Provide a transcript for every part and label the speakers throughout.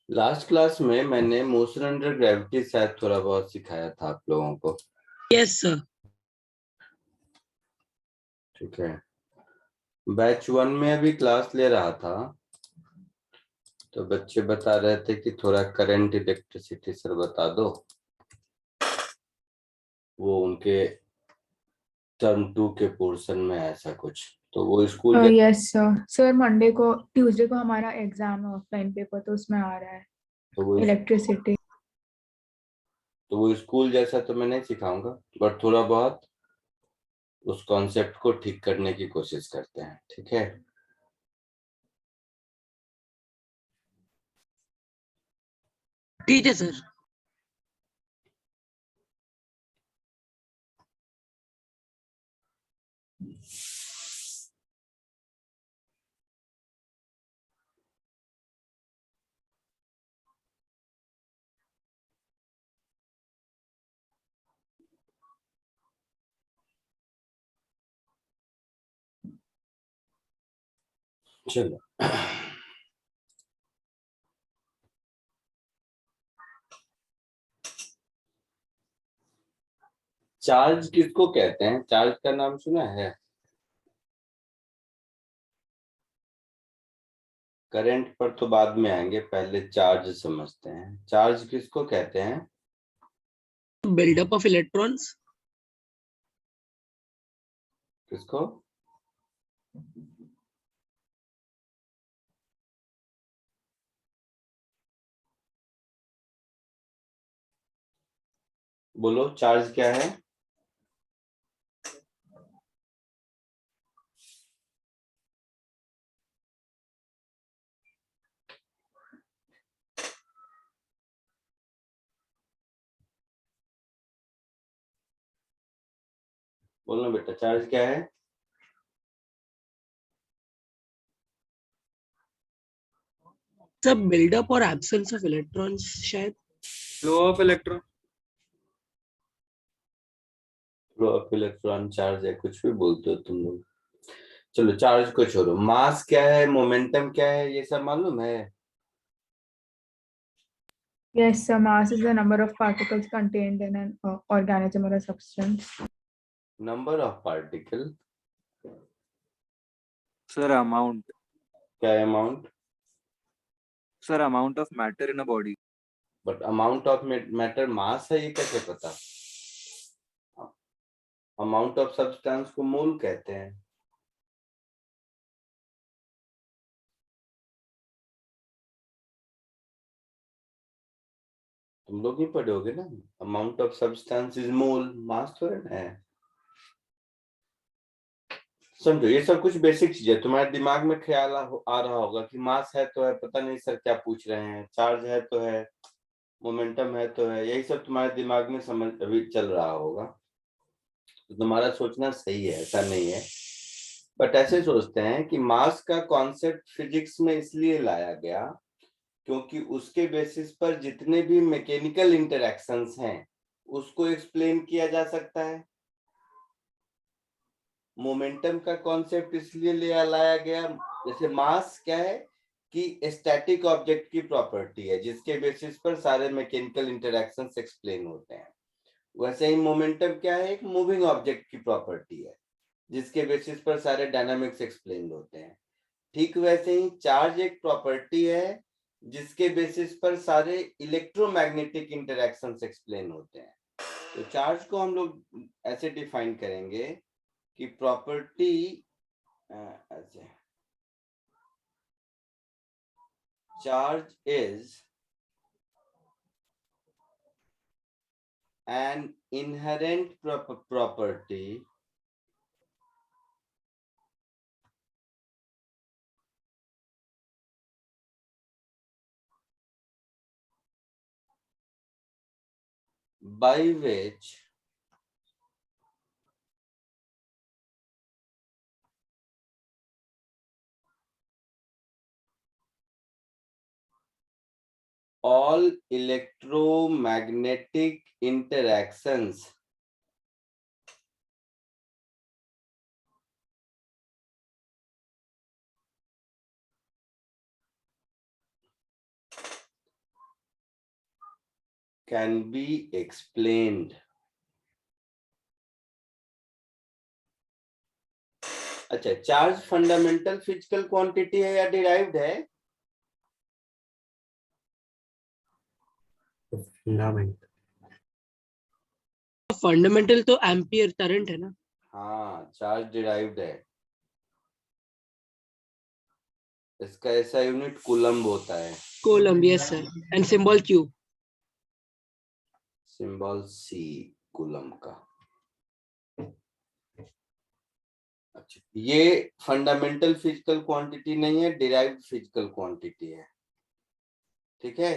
Speaker 1: Last class में मैंने motion under gravity शायद थोड़ा बहुत सिखाया था आप लोगों को।
Speaker 2: Yes sir.
Speaker 1: ठीक है। बैच 1 में अभी क्लास ले रहा था तो बच्चे बता रहे थे कि थोड़ा करंट इलेक्ट्रिसिटी सर बता दो। वो उनके टर्म 2 के पोर्शन में ऐसा कुछ तो वो school
Speaker 3: yes sir. Sir Monday को ट्यूसडे को हमारा एग्जाम है, ऑफलाइन पेपर, तो उसमें आ रहा है इलेक्ट्रिसिटी।
Speaker 1: तो वो स्कूल जैसा तो मैं नहीं सिखाऊंगा, बट थोड़ा बहुत उस कॉन्सेप्ट को ठीक करने की कोशिश करते हैं। ठीक है।
Speaker 2: ठीक है सर।
Speaker 1: चलो। चार्ज किसको कहते हैं? चार्ज का नाम सुना है? करंट पर तो बाद में आएंगे, पहले चार्ज समझते हैं। चार्ज किसको कहते हैं?
Speaker 2: Buildup of electrons.
Speaker 1: किसको? बोलो, चार्ज क्या है? बोलो बेटा, चार्ज क्या है?
Speaker 2: सर बिल्डअप और एब्सेंस ऑफ इलेक्ट्रॉन्स शायद।
Speaker 4: Flow of electron.
Speaker 1: Flow of electron, charge है, कुछ भी बोलते हो तुम लोग। चलो चार्ज को छोड़ो। मास क्या है, मोमेंटम क्या है, ये सब मालूम है?
Speaker 3: Yes, sir. Mass is the number of particles contained in an organism or a substance.
Speaker 1: Number of particle.
Speaker 4: Sir amount.
Speaker 1: क्या है amount?
Speaker 4: Sir amount of matter in a body.
Speaker 1: But amount of matter mass है, ये कैसे पता? Amount of substance को मोल कहते हैं। तुम लोग ही पढ़ोगे ना, amount of substance is mole, mass थोड़ा ना है। समझो, ये सब कुछ बेसिक चीजें तुम्हारे दिमाग में ख्याल आ रहा होगा कि मास है तो है, पता नहीं सर क्या पूछ रहे हैं, चार्ज है तो है, मोमेंटम है तो है, यही सब तुम्हारे दिमाग में समझ अभी चल रहा होगा। तो तुम्हारा सोचना सही है, ऐसा नहीं है। बट ऐसे सोचते हैं कि मास का कॉन्सेप्ट फिजिक्स में इसलिए लाया गया क्योंकि उसके बेसिस पर जितने भी मैकेनिकल इंटरैक्शंस हैं उसको एक्सप्लेन किया जा सकता है। मोमेंटम का कॉन्सेप्ट इसलिए ले लाया गया, जैसे मास क्या है कि स्टैटिक ऑब्जेक्ट की प्रॉपर्टी है जिसके बेसिस पर सारे मैकेनिकल इंटरैक्शंस एक्सप्लेन होते हैं। वैसे ही मोमेंटम क्या है, एक मूविंग ऑब्जेक्ट की प्रॉपर्टी है जिसके बेसिस पर सारे डायनामिक्स एक्सप्लेन होते हैं। ठीक वैसे ही चार्ज एक प्रॉपर्टी है जिसके बेसिस पर सारे इलेक्ट्रोमैग्नेटिक इंटरैक्शंस एक्सप्लेन होते हैं। तो चार्ज को हम लोग ऐसे डिफाइन करेंगे कि प्रॉपर्टी ऐसे, charge is an inherent property by which all electromagnetic interactions can be explained. अच्छा, चार्ज फंडामेंटल फिजिकल क्वांटिटी है या डिराइव्ड है?
Speaker 2: फंडामेंटल तो एम्पियर करंट है ना?
Speaker 1: हाँ, चार्ज डिराइव्ड है। इसका ऐसा यूनिट कूलम्ब होता है।
Speaker 2: Coulomb, yes sir, and symbol Q.
Speaker 1: Symbol C coulomb का। अच्छा, ये फंडामेंटल फिजिकल क्वांटिटी नहीं है, डिराइव्ड फिजिकल क्वांटिटी है। ठीक है?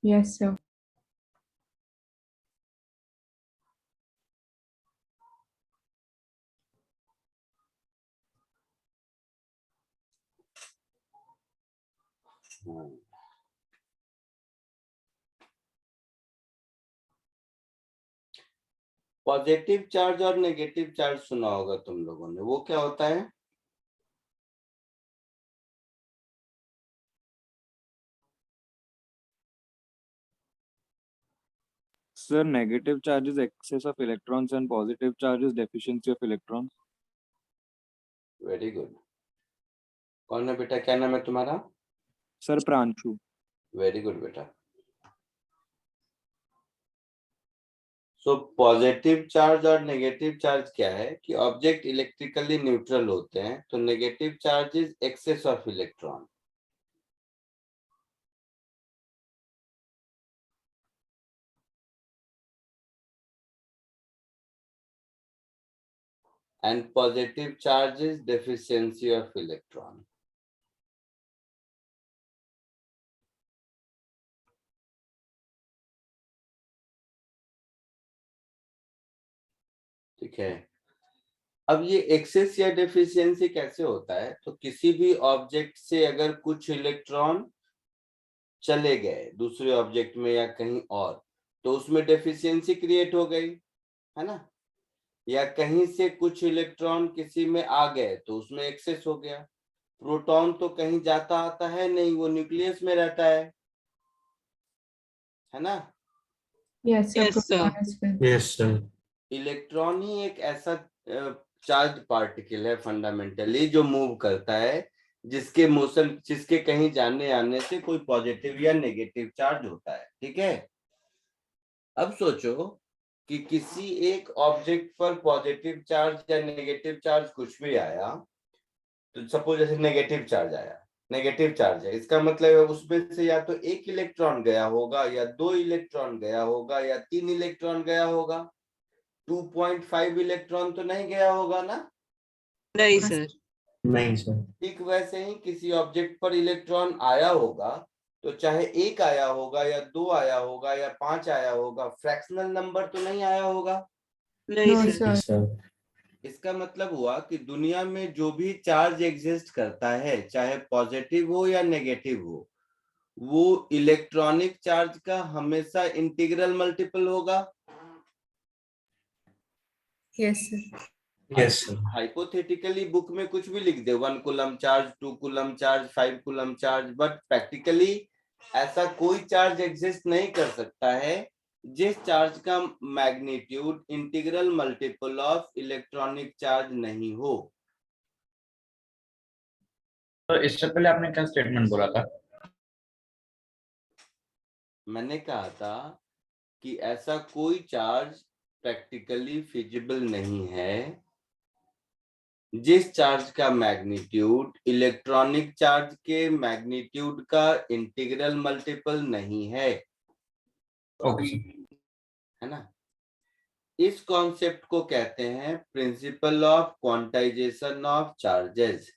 Speaker 3: Yes sir.
Speaker 1: पॉजिटिव चार्ज और नेगेटिव चार्ज सुना होगा तुम लोगों ने, वो क्या होता है?
Speaker 4: Sir, negative charge is excess of electrons and positive charge is deficiency of electrons.
Speaker 1: Very good. कौन है बेटा, क्या नाम है तुम्हारा?
Speaker 4: Sir, Pranshu.
Speaker 1: वेरी गुड बेटा। सो पॉजिटिव चार्ज और नेगेटिव चार्ज क्या है कि ऑब्जेक्ट इलेक्ट्रिकली न्यूट्रल होते हैं, तो negative charge is excess of electron. And positive charge is deficiency of electron. ठीक है? अब ये एक्सेस या डेफिशिएंसी कैसे होता है? तो किसी भी ऑब्जेक्ट से अगर कुछ इलेक्ट्रॉन चले गए दूसरे ऑब्जेक्ट में या कहीं और, तो उसमें डेफिशिएंसी क्रिएट हो गई, है ना? या कहीं से कुछ इलेक्ट्रॉन किसी में आ गए तो उसमें एक्सेस हो गया। प्रोटॉन तो कहीं जाता आता है नहीं, वो न्यूक्लियस में रहता है ना?
Speaker 3: Yes
Speaker 2: Yes, sir.
Speaker 3: Sir.
Speaker 5: Yes sir.
Speaker 1: Electron ही एक ऐसा चार्ज पार्टिकल है फंडामेंटली जो मूव करता है, जिसके मोशन, जिसके कहीं जाने आने से कोई पॉजिटिव या नेगेटिव चार्ज होता है। ठीक है? अब सोचो कि किसी एक ऑब्जेक्ट पर पॉजिटिव चार्ज या नेगेटिव चार्ज कुछ भी आया, तो सपोज जैसे नेगेटिव चार्ज आया, नेगेटिव चार्ज है, इसका मतलब है उसमें से या तो एक इलेक्ट्रॉन गया होगा, या 2 इलेक्ट्रॉन गया होगा, या 3 इलेक्ट्रॉन गया होगा। 2.5 इलेक्ट्रॉन तो नहीं गया होगा ना?
Speaker 2: नहीं सर।
Speaker 5: नहीं सर।
Speaker 1: ठीक वैसे ही किसी ऑब्जेक्ट पर इलेक्ट्रॉन आया होगा, तो चाहे एक आया होगा या 2 आया होगा या 5 आया होगा, फ्रैक्शनल नंबर तो नहीं आया होगा।
Speaker 2: नहीं
Speaker 3: नो
Speaker 2: सर।
Speaker 3: सर।
Speaker 1: इसका मतलब हुआ कि दुनिया में जो भी चार्ज एग्जिस्ट करता है, चाहे पॉजिटिव हो या नेगेटिव हो, वो इलेक्ट्रॉनिक चार्ज का हमेशा इंटीग्रल मल्टीपल होगा।
Speaker 3: Yes sir.
Speaker 5: Yes sir.
Speaker 1: Hypothetically book में कुछ भी लिख दे, 1 coulomb charge, 2 coulomb charge, 5 coulomb charge, but practically ऐसा कोई चार्ज एग्जिस्ट नहीं कर सकता है जिस चार्ज का magnitude integral multiple of electronic charge नहीं हो।
Speaker 5: तो इससे पहले आपने क्या स्टेटमेंट बोला था?
Speaker 1: मैंने कहा था कि ऐसा कोई चार्ज प्रैक्टिकली फिजिबल नहीं है जिस चार्ज का मैग्नीट्यूड इलेक्ट्रॉनिक चार्ज के मैग्नीट्यूड का इंटीग्रल मल्टीपल नहीं है।
Speaker 5: Okay sir.
Speaker 1: है ना? इस कॉन्सेप्ट को कहते हैं principle of quantization of charges.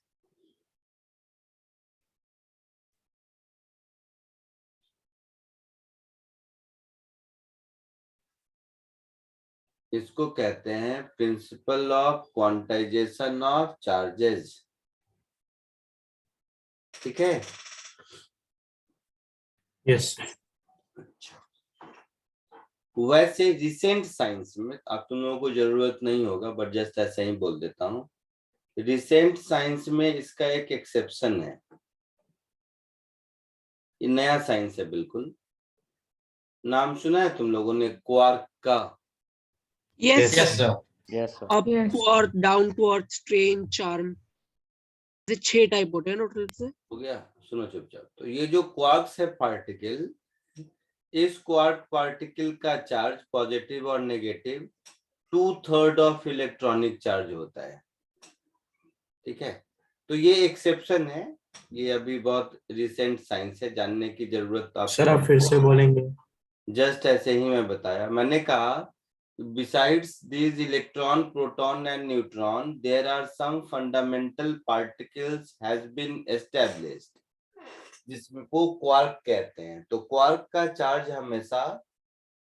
Speaker 1: इसको कहते हैं principle of quantization of charges. ठीक है?
Speaker 5: यस।
Speaker 1: अच्छा, वैसे रिसेंट साइंस में, अब तुम लोगों को जरूरत नहीं होगा बट जस्ट ऐसा ही बोल देता हूँ, रिसेंट साइंस में इसका एक एक्सेप्शन है। ये नया साइंस है बिल्कुल। नाम सुना है तुम लोगों ने क्वार्क का?
Speaker 2: Yes,
Speaker 5: Yes, sir.
Speaker 6: Yes, sir.
Speaker 2: up
Speaker 3: Yes.
Speaker 2: to earth, down to earth, strange, charm. ये 6 टाइप होते हैं टोटल से।
Speaker 1: हो गया, सुनो चुपचाप। तो ये जो क्वार्क्स है पार्टिकल, इस क्वार्क पार्टिकल का चार्ज पॉजिटिव और नेगेटिव 2/3 ऑफ इलेक्ट्रॉनिक चार्ज होता है। ठीक है, तो ये एक्सेप्शन है, ये अभी बहुत रिसेंट साइंस है, जानने की जरूरत
Speaker 5: सर आप फिर से बोलेंगे?
Speaker 1: जस्ट ऐसे ही मैं बताया। मैंने कहा besides these electron, proton and neutron, there are some fundamental particles has been established, जिसमें को क्वार्क कहते हैं। तो क्वार्क का चार्ज हमेशा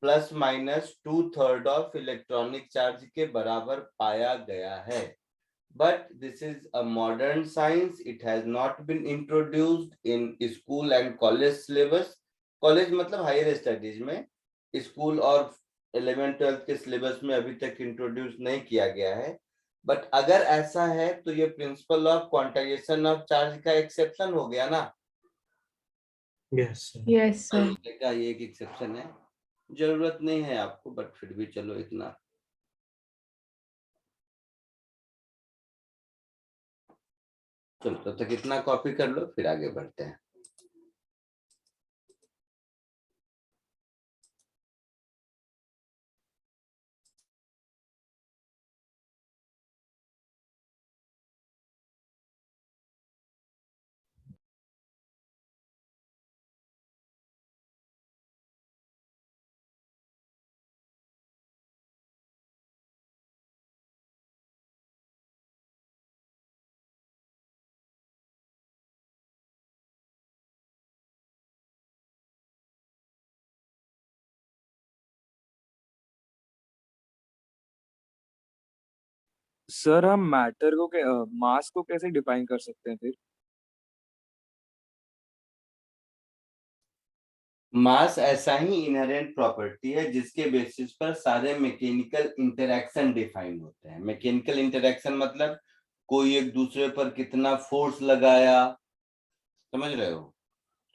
Speaker 1: plus minus 2/3 of electronic charge के बराबर पाया गया है। But this is a modern science. It has not been introduced in school and college syllabus. College मतलब हायर स्टडीज में, स्कूल और 11th-12th के सिलेबस में अभी तक इंट्रोड्यूस नहीं किया गया है। बट अगर ऐसा है तो ये principle of quantization of charge का एक्सेप्शन हो गया ना?
Speaker 5: Yes, sir.
Speaker 3: Yes, sir.
Speaker 1: देखा, ये एक एक्सेप्शन है, जरूरत नहीं है आपको, बट फिर भी चलो इतना। चलो तब तक इतना कॉपी कर लो, फिर आगे बढ़ते हैं।
Speaker 4: सर हम मैटर को मास को कैसे डिफाइन कर सकते हैं फिर?
Speaker 1: मास ऐसा ही इनहेरेंट प्रॉपर्टी है जिसके बेसिस पर सारे मैकेनिकल इंटरैक्शन डिफाइन होते हैं। मैकेनिकल इंटरैक्शन मतलब कोई एक दूसरे पर कितना फोर्स लगाया, समझ रहे हो?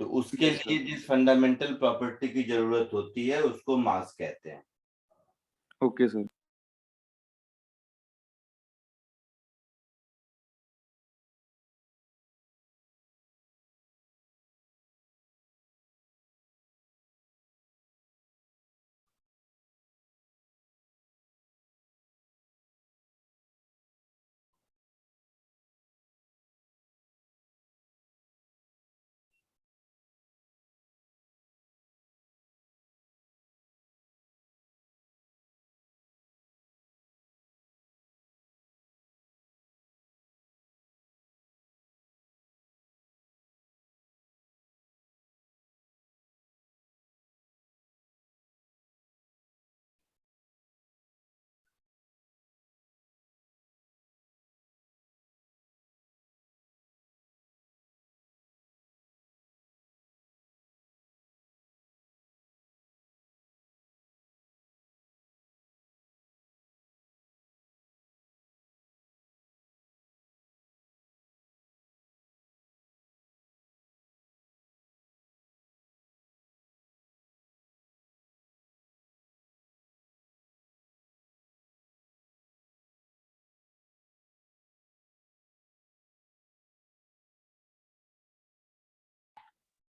Speaker 1: तो उसके
Speaker 4: Yes, sir.
Speaker 1: लिए जिस फंडामेंटल प्रॉपर्टी की जरूरत होती है उसको मास कहते हैं।
Speaker 4: Okay sir.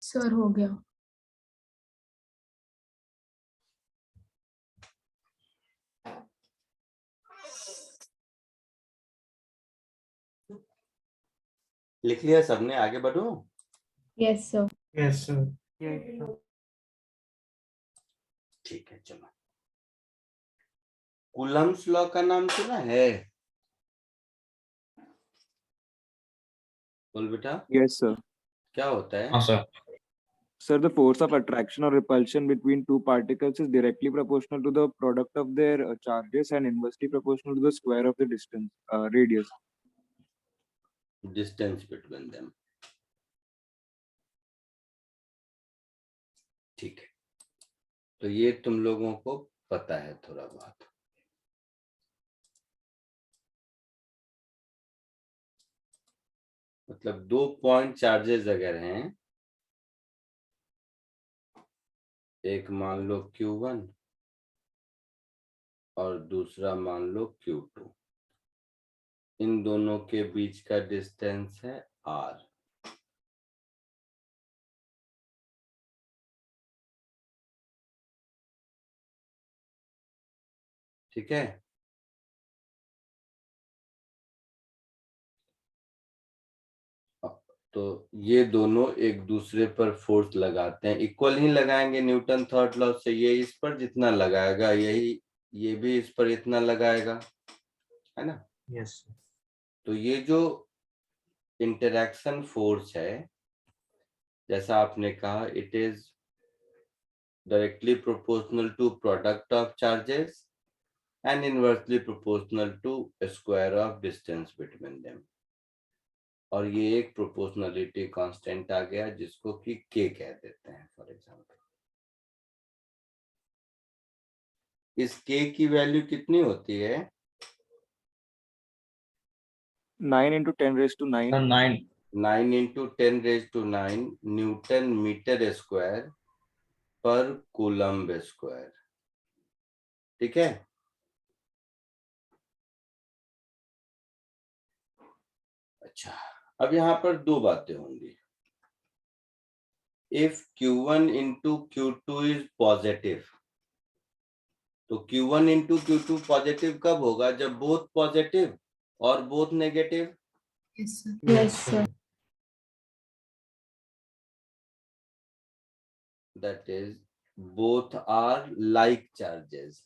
Speaker 3: सर हो गया।
Speaker 1: लिख लिया सबने? आगे बढ़ो।
Speaker 3: Yes, sir.
Speaker 5: Yes, sir.
Speaker 1: ठीक है, चलो। कूलम्स लॉ का नाम सुना है? बोल बेटा,
Speaker 4: यस सर।
Speaker 1: क्या होता है?
Speaker 5: हाँ sir.
Speaker 4: Sir, the force of attraction or repulsion between two particles is directly proportional to the product of their charges and inversely proportional to the square of the distance, radius.
Speaker 1: Distance between them. ठीक है, तो ये तुम लोगों को पता है थोड़ा बहुत। मतलब 2 पॉइंट चार्जेस अगर हैं एक मान लो Q1 और दूसरा मान लो Q2। इन दोनों के बीच का डिस्टेंस है R। ठीक है, तो ये दोनों एक दूसरे पर फोर्स लगाते हैं, इक्वल ही लगाएंगे न्यूटन थर्ड लॉ से। ये इस पर जितना लगाएगा यही ये भी इस पर इतना लगाएगा, है ना।
Speaker 5: Yes, sir.
Speaker 1: तो ये जो इंटरैक्शन फोर्स है, जैसा आपने कहा, it is directly proportional to product of charges and inversely proportional to square of distance between them. और ये एक प्रोपोर्शनलिटी कांस्टेंट आ गया जिसको कि k कह देते हैं फॉर एग्जांपल। इस k की वैल्यू कितनी होती है?
Speaker 4: 9 into 10 raised to 9.
Speaker 5: 9.
Speaker 1: 9 into 10 raised to 9 newton metre square पर कूलम्ब स्क्वायर। ठीक है, अच्छा, अब यहाँ पर दो बातें होंगी। If Q1 into Q2 is positive, तो Q1 into Q2 पॉजिटिव कब होगा? जब बोथ पॉजिटिव और both negative.
Speaker 3: Yes, sir.
Speaker 5: Yes, sir.
Speaker 1: That is, both are like charges.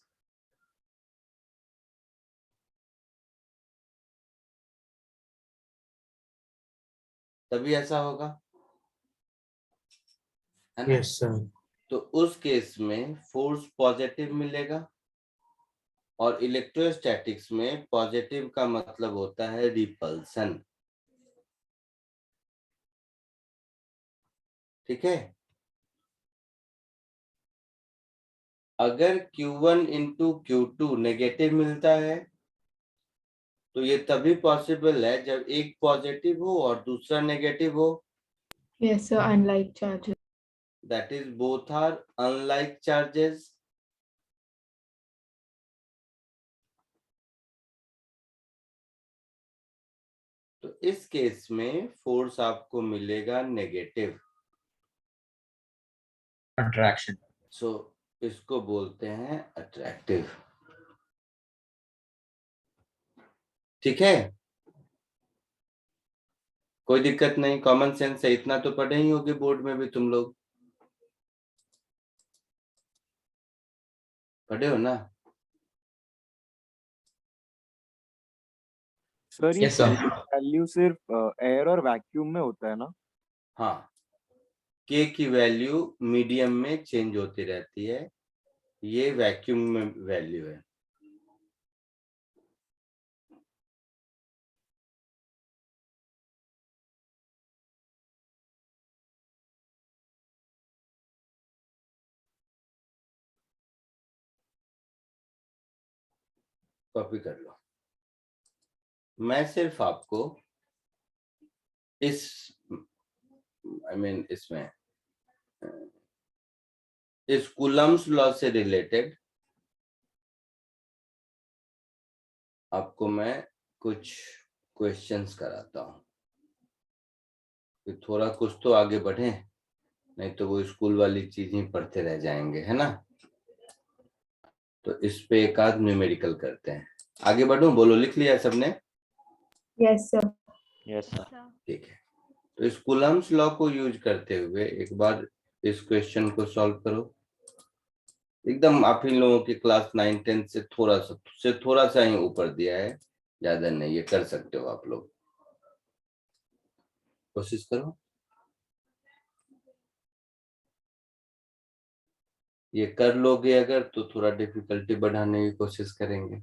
Speaker 1: तभी ऐसा होगा, है ना।
Speaker 5: Yes, sir.
Speaker 1: तो उस केस में फोर्स पॉजिटिव मिलेगा, और इलेक्ट्रोस्टैटिक्स में पॉजिटिव का मतलब होता है रिपल्सन। ठीक है, अगर Q1 into Q2 नेगेटिव मिलता है तो ये तभी पॉसिबल है जब एक पॉजिटिव हो और दूसरा नेगेटिव हो।
Speaker 3: Yes, sir. Unlike charges.
Speaker 1: That is, both are unlike charges. तो इस केस में फोर्स आपको मिलेगा नेगेटिव।
Speaker 5: Attraction.
Speaker 1: सो इसको बोलते हैं अट्रैक्टिव। ठीक है, कोई दिक्कत नहीं, कॉमन सेंस है, इतना तो पढ़े ही होगे बोर्ड में भी तुम लोग, पढ़े हो ना।
Speaker 4: सर ये
Speaker 5: Yes, sir.
Speaker 4: वैल्यू सिर्फ एयर और वैक्यूम में होता है ना?
Speaker 1: हाँ, k की वैल्यू मीडियम में चेंज होती रहती है, ये वैक्यूम में वैल्यू है। कॉपी कर लो। मैं सिर्फ आपको इस इसमें इस कूलम्स लॉ से रिलेटेड आपको मैं कुछ क्वेश्चंस कराता हूँ कि थोड़ा कुछ तो आगे बढ़े, नहीं तो वो स्कूल वाली चीज ही पढ़ते रह जाएंगे, है ना। तो इस पे एक आध न्यूमेरिकल करते हैं। आगे बढ़ूं? बोलो, लिख लिया सबने?
Speaker 3: Yes, sir.
Speaker 6: Yes, sir.
Speaker 1: ठीक है, तो इस कूलम्स लॉ को यूज करते हुए एक बार इस क्वेश्चन को सॉल्व करो। एकदम आप इन लोगों की क्लास 9-10 से थोड़ा सा ही ऊपर दिया है, ज्यादा नहीं, ये कर सकते हो आप लोग, कोशिश करो। ये कर लोगे अगर तो थोड़ा डिफिकल्टी बढ़ाने की कोशिश करेंगे।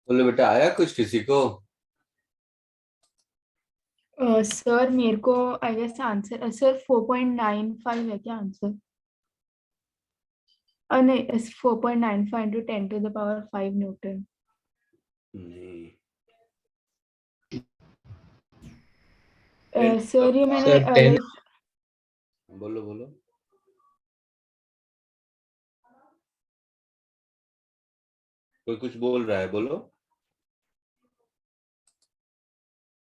Speaker 1: बोलो बेटा, आया कुछ किसी को?
Speaker 3: सर मेरे को आई गेस आंसर सर 4.95 है क्या आंसर? नहीं 4.95 into 10 to the power 5 Newton.
Speaker 1: नहीं
Speaker 3: सर ये मैंने
Speaker 5: सर 10
Speaker 3: like
Speaker 1: बोलो बोलो। कोई कुछ बोल रहा है, बोलो।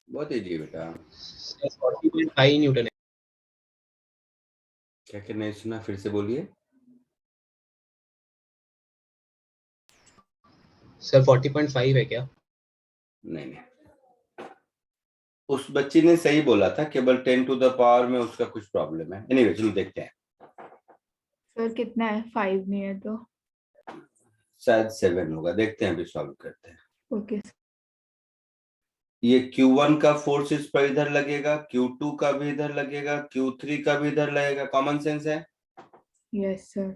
Speaker 1: बहुत इजी है बेटा।
Speaker 5: सर 40.5 न्यूटन है।
Speaker 1: क्या क्या नहीं सुना, फिर से बोलिए।
Speaker 5: सर 40.5 है क्या?
Speaker 1: नहीं, उस बच्ची ने सही बोला था, केवल 10 टू द पावर में उसका कुछ प्रॉब्लम है। एनीवे चलो देखते हैं।
Speaker 3: सर कितना है? 5 नहीं है तो
Speaker 1: शायद 7 होगा, देखते हैं, अभी सॉल्व करते हैं।
Speaker 3: ओके।
Speaker 1: ये Q1 का फोर्स इस पर इधर लगेगा, Q2 का भी इधर लगेगा, Q3 का भी इधर लगेगा। कॉमन सेंस है।
Speaker 3: Yes sir.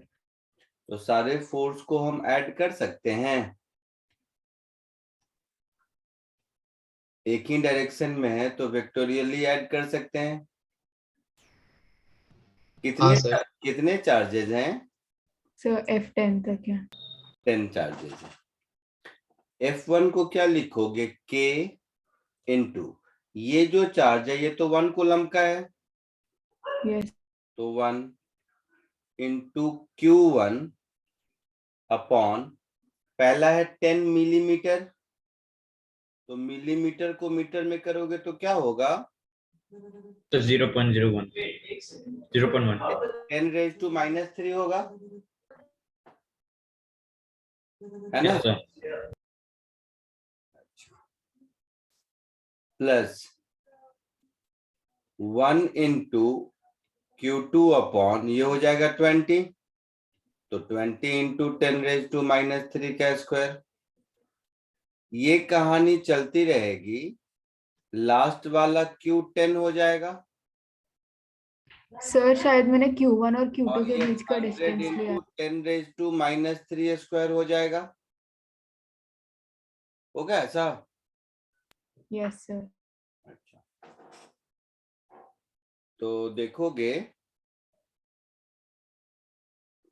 Speaker 1: तो सारे फोर्स को हम ऐड कर सकते हैं। एक ही डायरेक्शन में है तो वेक्टोरियली ऐड कर सकते हैं।
Speaker 5: हाँ सर।
Speaker 1: कितने चार्जेस हैं?
Speaker 3: सर F10 तक है।
Speaker 1: 10 चार्जेस हैं। F1 को क्या लिखोगे? K इंटू ये जो चार्ज है, ये तो 1 कूलम का है,
Speaker 3: यस
Speaker 1: तो 1 इंटू Q1 अपॉन, पहला है 10 मिलीमीटर, तो मिलीमीटर को मीटर में करोगे तो क्या होगा?
Speaker 6: तो 0.01
Speaker 1: 10⁻³ होगा, है ना?
Speaker 6: Yes sir.
Speaker 1: Plus 1 into Q2 upon ये हो जाएगा 20, तो 20 इंटू 10⁻³ का स्क्वायर। ये कहानी चलती रहेगी, लास्ट वाला Q10 हो जाएगा,
Speaker 3: सर शायद मैंने Q1 और Q2
Speaker 1: और
Speaker 3: के
Speaker 1: ये
Speaker 3: बीच का
Speaker 1: 100
Speaker 3: डिस्टेंस लिया।
Speaker 1: इंटू 10⁻³ स्क्वायर हो जाएगा। होगा ऐसा?
Speaker 3: Yes sir.
Speaker 1: अच्छा, तो देखोगे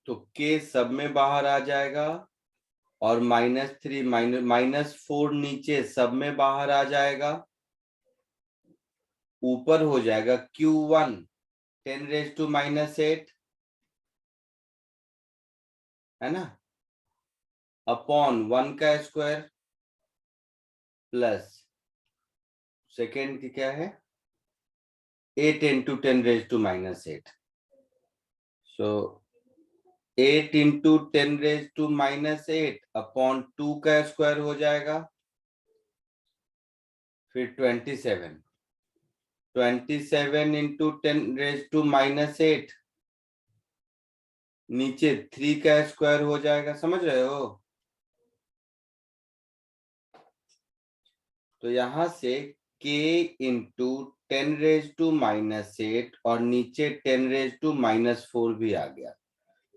Speaker 1: तो K सब में बाहर आ जाएगा, और -3 -4 नीचे सब में बाहर आ जाएगा, ऊपर हो जाएगा Q1 10⁻⁻8, है ना, अपॉन 1 का स्क्वायर, प्लस सेकेंड की क्या है, 8 इंटू 10⁻⁻8, सो 8 इंटू 10⁻⁻8 अपॉन 2 का स्क्वायर हो जाएगा, फिर 27 इंटू 10⁻⁻8, नीचे 3 का स्क्वायर हो जाएगा। समझ रहे हो? तो यहां से K इंटू 10⁻⁻8 और नीचे 10⁻⁻4 भी आ गया।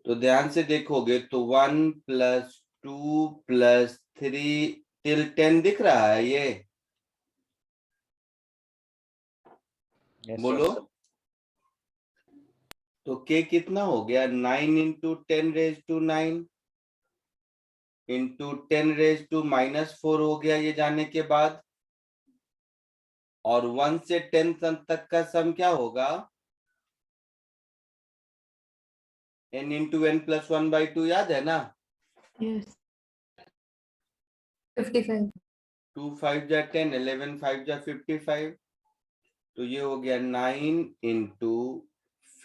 Speaker 1: तो ध्यान से देखोगे तो 1 + 2 + 3 टिल 10 दिख रहा है ये? बोलो। तो K कितना हो गया? 9 इंटू 10⁻⁹ इंटू 10⁻⁻4 हो गया ये जाने के बाद, और 1 से 10 तक का सम क्या होगा? n इंटू n + 1/2 याद है ना?
Speaker 3: यस 55।
Speaker 1: 2 5 जा 10, 11 5 जा 55, तो ये हो गया 9 इंटू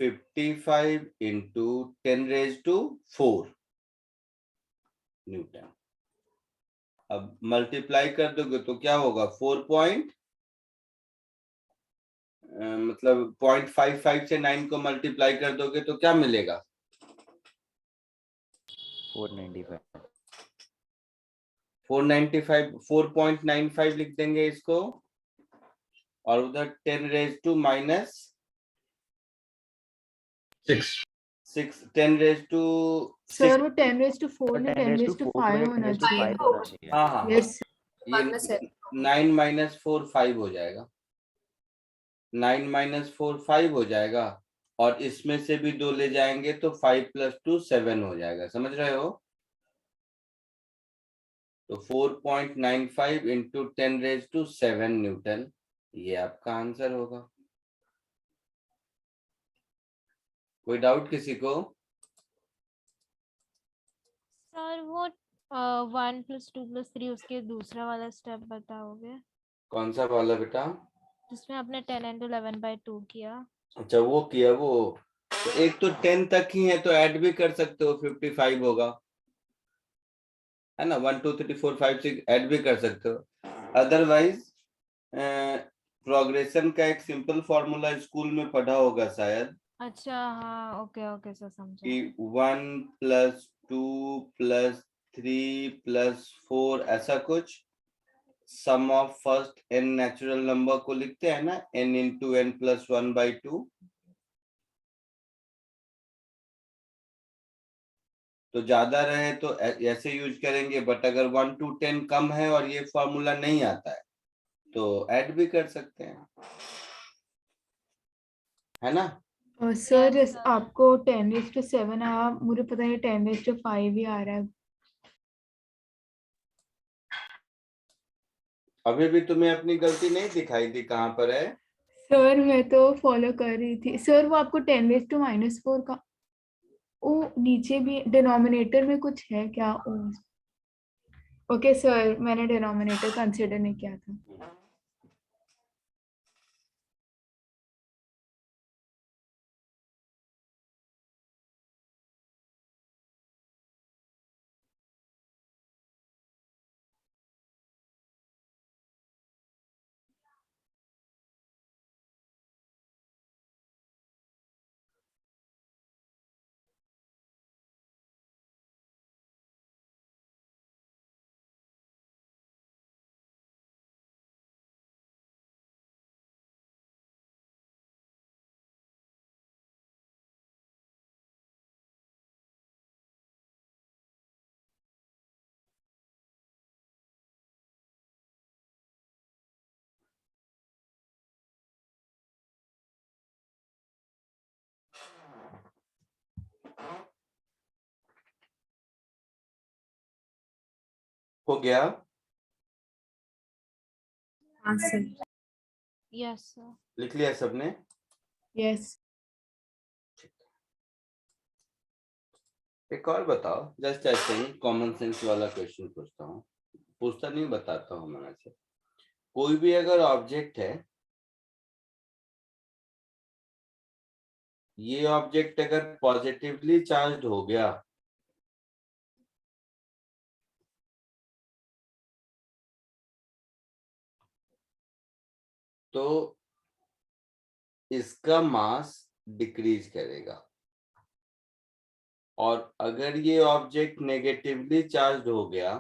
Speaker 1: 55 इंटू 10⁻⁴ न्यूटन। अब मल्टीप्लाई कर दोगे तो क्या होगा? 0.55 से 9 को मल्टीप्लाई कर दोगे तो क्या मिलेगा? 495 लिख देंगे इसको, और उधर 10⁻⁻6 10⁻⁶
Speaker 3: सर वो 10⁻⁴ नहीं 10⁻⁵ होना चाहिए।
Speaker 1: हाँ हाँ
Speaker 3: यस
Speaker 1: ये 9 माइनस 4 5 हो जाएगा, 9 माइनस 4 5 हो जाएगा, और इसमें से भी 2 ले जाएंगे तो 5 + 2 7 हो जाएगा, समझ रहे हो? तो 4.95 इंटू 10⁻⁷ न्यूटन, ये आपका आंसर होगा। कोई डाउट किसी को?
Speaker 7: सर वो 1 + 2 + 3 उसके दूसरा वाला स्टेप बताओगे
Speaker 1: कौन सा वाला बेटा?
Speaker 7: जिसमें आपने 10 × 11/2 किया।
Speaker 1: अच्छा वो किया, वो तो एक तो 10 तक ही है तो ऐड भी कर सकते हो, 55 होगा, है ना? 1 2 3 4 5 6 ऐड भी कर सकते हो। अदरवाइज प्रोग्रेशन का एक सिंपल फॉर्मूला स्कूल में पढ़ा होगा शायद,
Speaker 7: अच्छा हाँ, ओके ओके सर, समझा।
Speaker 1: कि 1 + 2 + 3 + 4 ऐसा कुछ, sum of first n natural number को लिखते हैं ना, n × n + 1/2। तो ज्यादा रहे तो ऐसे यूज करेंगे, बट अगर 1 to 10 कम है और ये फॉर्मूला नहीं आता है तो ऐड भी कर सकते हैं, है ना?
Speaker 3: Sir
Speaker 7: Yes, sir.
Speaker 3: आपको 10⁻7 आया, मुझे पता है 10⁻5 ही आ रहा है।
Speaker 1: अभी भी तुम्हें अपनी गलती नहीं दिखाई दी कहाँ पर है?
Speaker 3: सर मैं तो फॉलो कर रही थी सर, वो आपको 10⁻⁻4 का, ओ नीचे भी डिनोमिनेटर में कुछ है क्या? ओ ओके सर, मैंने डिनोमिनेटर कंसिडर नहीं किया था।
Speaker 1: हो गया?
Speaker 3: हाँ सर।
Speaker 7: Yes sir.
Speaker 1: लिख लिया सबने?
Speaker 3: यस।
Speaker 1: एक और बताओ, जस्ट ऐसे ही कॉमन सेंस वाला क्वेश्चन पूछता हूँ, पूछता नहीं बताता हूँ मैं से। कोई भी अगर ऑब्जेक्ट है, ये ऑब्जेक्ट अगर पॉजिटिवली चार्ज हो गया तो इसका मास डिक्रीज करेगा, और अगर ये ऑब्जेक्ट नेगेटिवली चार्ज हो गया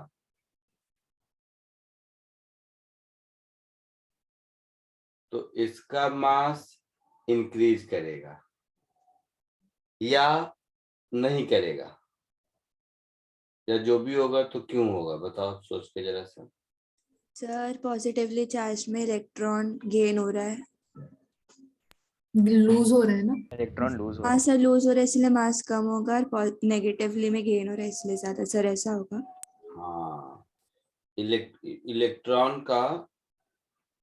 Speaker 1: तो इसका मास इंक्रीज करेगा या नहीं करेगा, या जो भी होगा तो क्यों होगा, बताओ सोच के जरा सा।
Speaker 8: सर पॉजिटिवली चार्ज में इलेक्ट्रॉन गेन हो रहा है।
Speaker 3: लूज हो रहा है ना?
Speaker 9: इलेक्ट्रॉन लूज हो रहा
Speaker 8: हाँ
Speaker 9: है।
Speaker 8: सर, लूज हो रहा है इसलिए मास कम होगा, और नेगेटिवली में गेन हो रहा है इसलिए ज्यादा। सर ऐसा होगा?
Speaker 1: हाँ, इलेक्ट्रॉन का,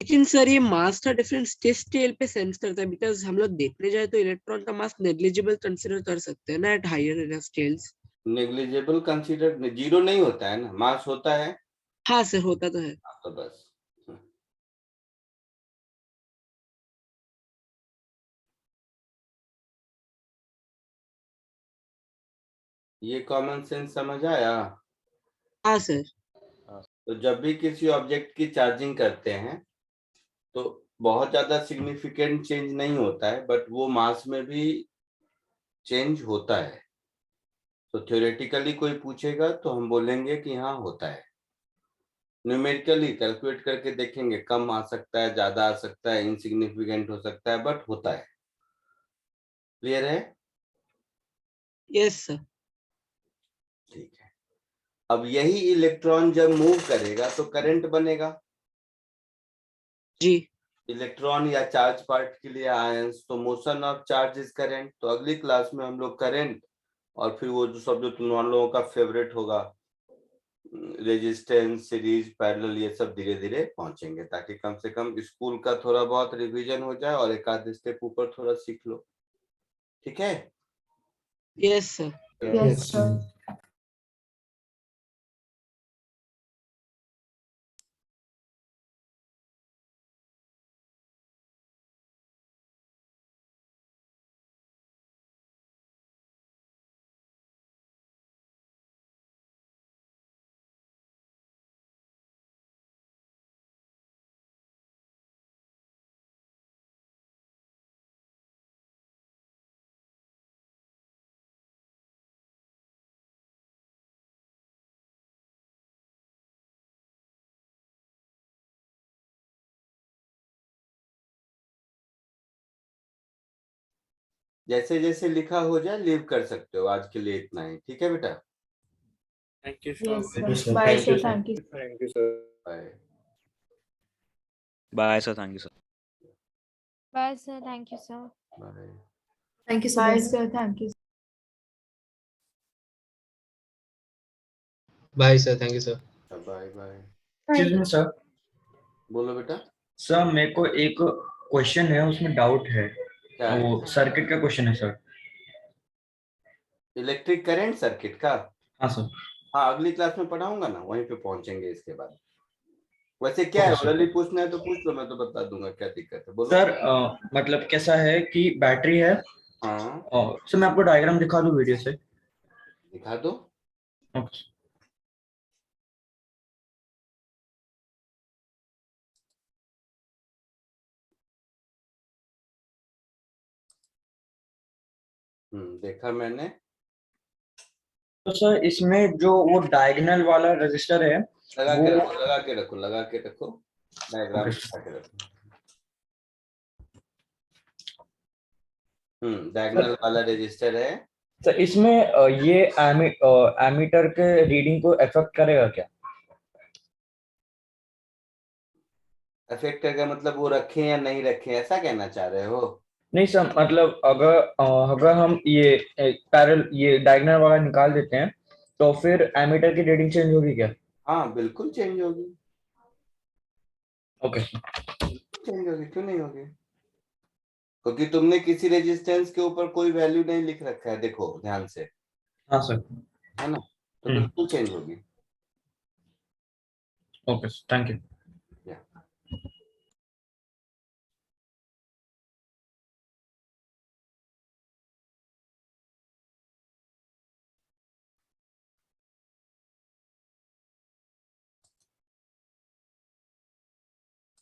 Speaker 2: लेकिन सर ये मास का डिफरेंस किस स्केल पे सेंस करता है? बिकॉज हम लोग देखने जाए तो इलेक्ट्रॉन का मास नेग्लिजिबल कंसीडर कर सकते हैं ना at higher scales.
Speaker 1: Negligible consider, zero नहीं होता है ना, मास होता है।
Speaker 2: हाँ सर, होता तो है।
Speaker 1: तो बस ये कॉमन सेंस समझ आया?
Speaker 2: हाँ सर।
Speaker 1: तो जब भी किसी ऑब्जेक्ट की चार्जिंग करते हैं तो बहुत ज्यादा सिग्निफिकेंट चेंज नहीं होता है, बट वो मास में भी चेंज होता है। तो थ्योरेटिकली कोई पूछेगा तो हम बोलेंगे कि हाँ होता है। न्यूमेरिकली कैलकुलेट करके देखेंगे, कम आ सकता है, ज्यादा आ सकता है, इनसिग्निफिकेंट हो सकता है, बट होता है। क्लियर है?
Speaker 2: Yes sir.
Speaker 1: ठीक है। अब यही इलेक्ट्रॉन जब मूव करेगा तो करंट बनेगा,
Speaker 2: जी
Speaker 1: इलेक्ट्रॉन या चार्ज पार्टिकल या आयंस, तो motion of charge is current. तो अगली क्लास में हम लोग करंट और फिर वो जो सब जो तुम लोगों का फेवरेट होगा, रेजिस्टेंस, सीरीज, पैरेलल, ये सब धीरे धीरे पहुंचेंगे, ताकि कम से कम स्कूल का थोड़ा बहुत रिवीजन हो जाए और एक आध स्टेप ऊपर थोड़ा सीख लो। ठीक है?
Speaker 2: Yes sir.
Speaker 3: Yes sir.
Speaker 1: जैसे जैसे लिखा हो जाए लीव कर सकते हो। आज के लिए इतना ही, ठीक है बेटा?
Speaker 4: Thank you,
Speaker 3: yes
Speaker 4: sir.
Speaker 3: Sir. Bye sir. Thank you.
Speaker 4: Thank you, sir.
Speaker 1: Bye.
Speaker 9: Bye, sir. Thank you, sir.
Speaker 7: Bye, sir. Thank you, sir.
Speaker 1: Bye.
Speaker 8: Thank you, sir.
Speaker 3: Bye sir. Thank you.
Speaker 5: Bye sir, thank you sir.
Speaker 1: Bye bye.
Speaker 6: Excuse me sir.
Speaker 1: बोलो बेटा।
Speaker 6: Sir मेरे को एक question है, उसमें doubt है।
Speaker 1: क्या है?
Speaker 6: वो सर्किट का क्वेश्चन है सर।
Speaker 1: इलेक्ट्रिक करंट सर्किट का?
Speaker 6: हाँ सर।
Speaker 1: हाँ, अगली क्लास में पढ़ाऊंगा ना, वहीं पे पहुंचेंगे इसके बाद। वैसे क्या है,
Speaker 6: Okay, sir.
Speaker 1: ओरली पूछना है तो पूछ लो, मैं तो बता दूंगा क्या दिक्कत है। बोलो।
Speaker 6: सर मतलब कैसा है कि बैटरी है।
Speaker 1: हाँ,
Speaker 6: सर मैं आपको डायग्राम दिखा दूं वीडियो से?
Speaker 1: दिखा दो।
Speaker 6: ओके।
Speaker 1: देखा मैंने।
Speaker 6: तो सर इसमें जो वो डायगोनल वाला रजिस्टर है
Speaker 1: लगा
Speaker 6: वो
Speaker 1: के रखो, लगा के रखो, लगा के रखो, डायग्राम
Speaker 6: Okay.
Speaker 1: लगा के रखो। डायगोनल वाला रजिस्टर है।
Speaker 6: सर इसमें ये एमीटर के रीडिंग को अफेक्ट करेगा क्या?
Speaker 1: अफेक्ट करके मतलब वो रखें या नहीं रखें, ऐसा कहना चाह रहे हो?
Speaker 6: नहीं सर, मतलब अगर हम ये ये डायगोनल वाला निकाल देते हैं तो फिर एमीटर की रीडिंग चेंज होगी क्या?
Speaker 1: हाँ, बिल्कुल चेंज होगी।
Speaker 6: ओके।
Speaker 1: चेंज होगी, क्यों नहीं होगी? क्योंकि तुमने किसी रेजिस्टेंस के ऊपर कोई वैल्यू नहीं लिख रखा है, देखो ध्यान से,
Speaker 6: हाँ सर।
Speaker 1: है ना? तो बिल्कुल चेंज होगी।
Speaker 6: Okay, thank you.